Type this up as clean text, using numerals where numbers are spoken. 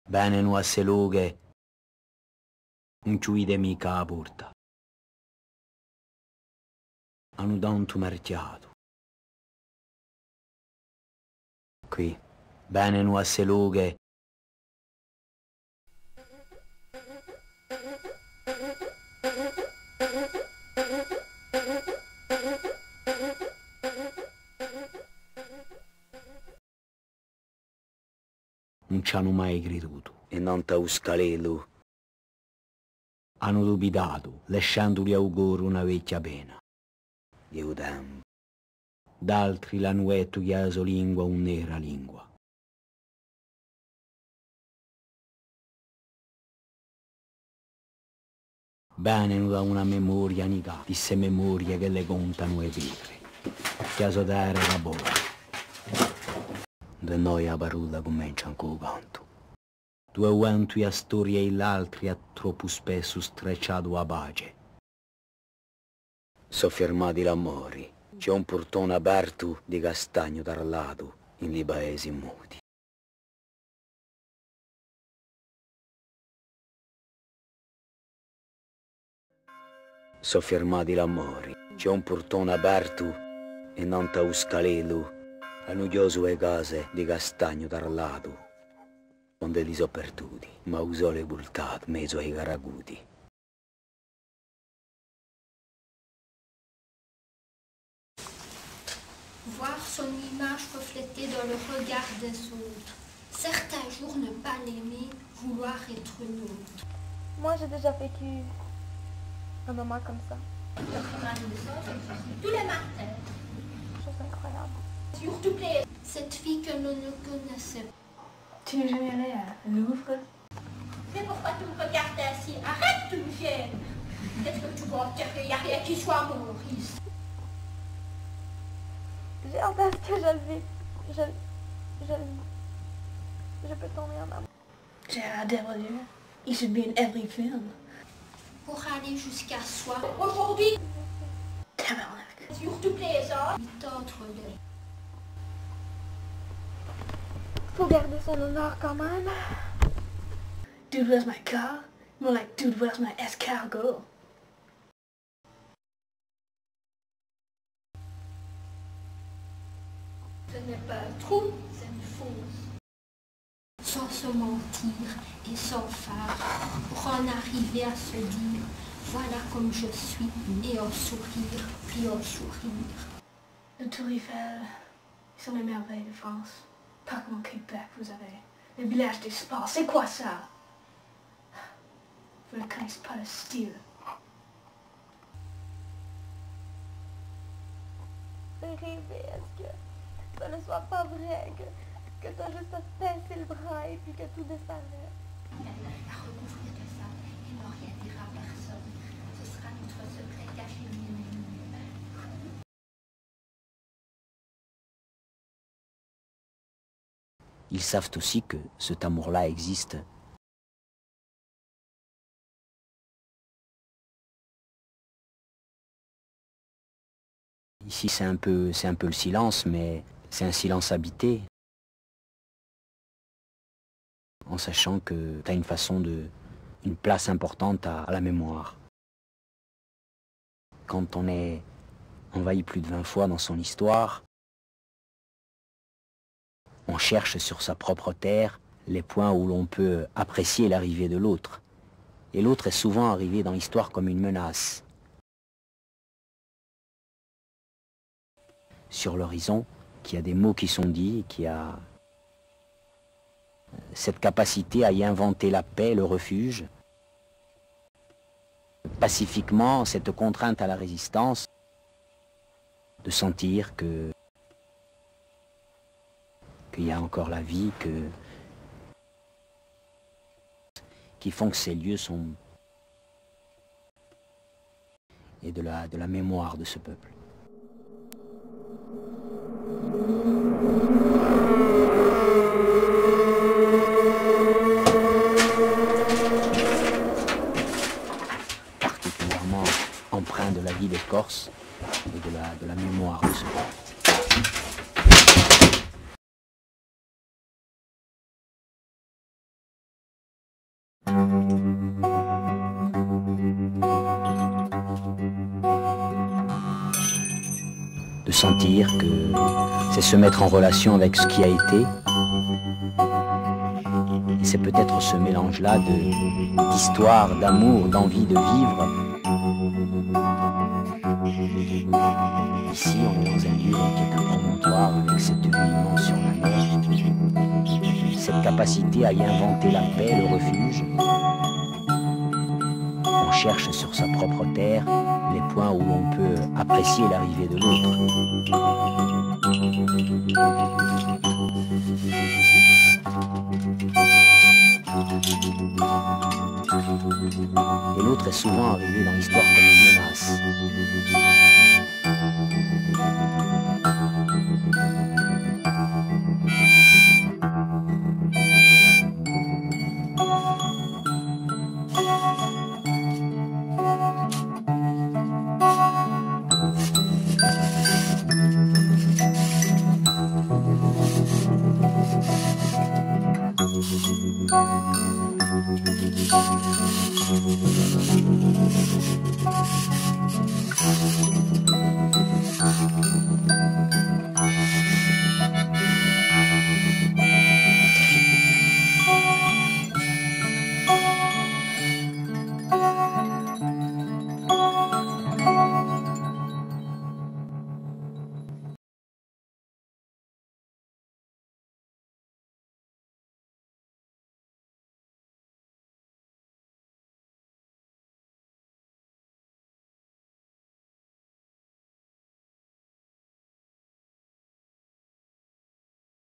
Bene nu asse lughe, un ciuide mica a porta. Hanno tanto merciato. Qui, bene nu asse lughe, non ci hanno mai creduto. E non t'ho scalelo. Hanno dubitato, lasciandoli auguri una vecchia pena. Dio tempo. D'altri l'hanno detto che la sua lingua un'era lingua. Bene non da una memoria nica, disse memorie che le contano e pietre. Che a sodare la bocca. De noi a parola comincia ancora canto. Due uanti a storia e l'altri ha troppo spesso strecciato a pace. So fermati l'amori, c'è un portone aperto di castagno tarlato in li paesi muti. So fermati l'amori, c'è un portone aperto e non t'ho scalelo, a noioso le case di castagno tarlato. Onde li so perduti, ma usò le bultate, mezzo ai caraguti. Voir son image reflétée dans le regard des autres. Certains jours ne pas l'aimer, vouloir être nôtre. Moi, j'ai déjà vécu un moment comme ça. Tous les matins, Chose incroyable. sur toutes les... Cette fille que l'on ne connaissait pas. Tu n'es jamais allé à Louvre? Mais pourquoi tu me regardes ainsi? Arrête, tu me gênes. Qu'est-ce que tu vas dire qu'il n'y a rien qui soit mort ici? J'ai hâte à ce que je le vive. Je peux tomber en amour. Gérard Depardieu. He should be in every film. Pour aller jusqu'à soi. Aujourd'hui, Tabarnak. sur toutes les heures, il t'entre les... Faut garder son honneur quand même. Dude, where's my car? More like, dude, where's my escargot? Ce n'est pas un trou, c'est une fosse. Sans se mentir et sans phare, pour en arriver à se dire, voilà comme je suis, et un sourire, puis un sourire. Le Tour Eiffel, ils sont les merveilles de France. Pas comme au Québec, vous avez. Le village des sports, c'est quoi ça? Vous ne connaissez pas le style. De rêver à ce que ça ne soit pas vrai, que t'as juste à te pincer le bras et puis que tout disparaît. À recouvrir de ça et ne rien dire à personne. Ce sera notre secret caché mieux et mieux. Ils savent aussi que cet amour-là existe. Ici c'est un peu le silence, mais c'est un silence habité. En sachant que tu as une place importante à la mémoire. Quand on est envahi plus de 20 fois dans son histoire, on cherche sur sa propre terre les points où l'on peut apprécier l'arrivée de l'autre. Et l'autre est souvent arrivé dans l'histoire comme une menace. Sur l'horizon, qu'il y a des mots qui sont dits, qu'il y a cette capacité à y inventer la paix, le refuge. Pacifiquement, cette contrainte à la résistance, de sentir qu'il y a encore la vie, qui font que ces lieux sont... et de la mémoire de ce peuple. Particulièrement empreint de la vie des Corses et de la mémoire de ce peuple. sentir que c'est se mettre en relation avec ce qui a été. Et c'est peut-être ce mélange-là d'histoire, d'amour, d'envie de vivre. Ici, on est dans un lieu qui est un promontoire avec cette vue immense sur la mer. Cette capacité à y inventer la paix, le refuge. On cherche sur sa propre terre les points où on peut apprécier l'arrivée de l'autre. Et l'autre est souvent arrivé dans l'histoire comme une menace.